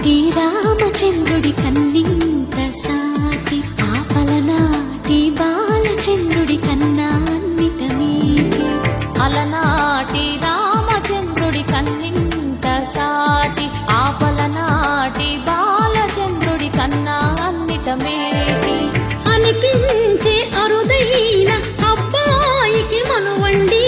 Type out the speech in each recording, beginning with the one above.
అలనాటి రామచంద్రుడి కన్నింత సాటి ఆపలనాటి బాలచంద్రుడి కన్నా అన్నిట మీటి అలనాటి రామచంద్రుడి కన్నింత సాటి ఆపలనాటి బాలచంద్రుడి కన్నా అన్నిట మేటి అనిపించే అరుదైన అబ్బాయికి మనువండి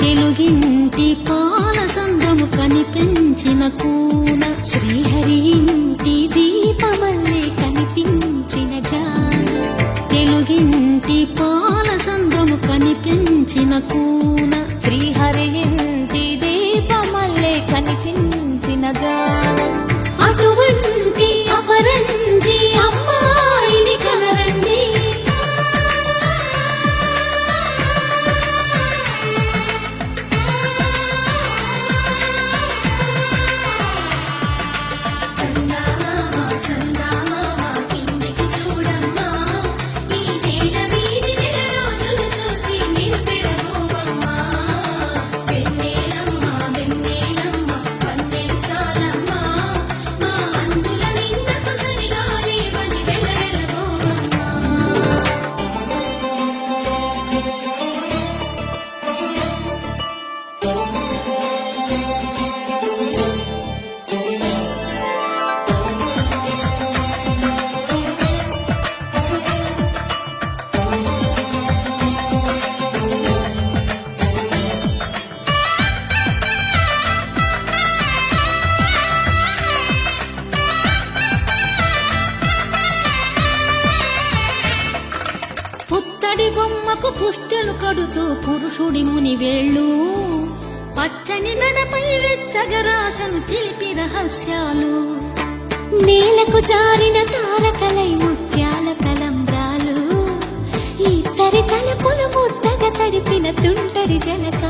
తెలుగింటి పాలసంద్రము కనిపించిన కూన శ్రీహరి ఇంటి దీపమల్లే కనిపించిన జాన తెలుగింటి పాలసంద్రము కనిపించిన కూన శ్రీహరి ఇంటి దీపమల్లే కనిపించిన జాడ అటువంటి అపరంజి అమ్మాయిని కనరండి పుత్తడి బొమ్మకు పుస్తెలు కడుతూ పురుషుడి ముని వేళ్ళు పచ్చని నడపై వెచ్చగరాసను చిలిపి రహస్యాలు నేలకు జారిన తారకలై ముత్యాల తలంబ్రాలు ఇద్దరి తలపులు ముద్దగా తడిపిన తుంటరి జలక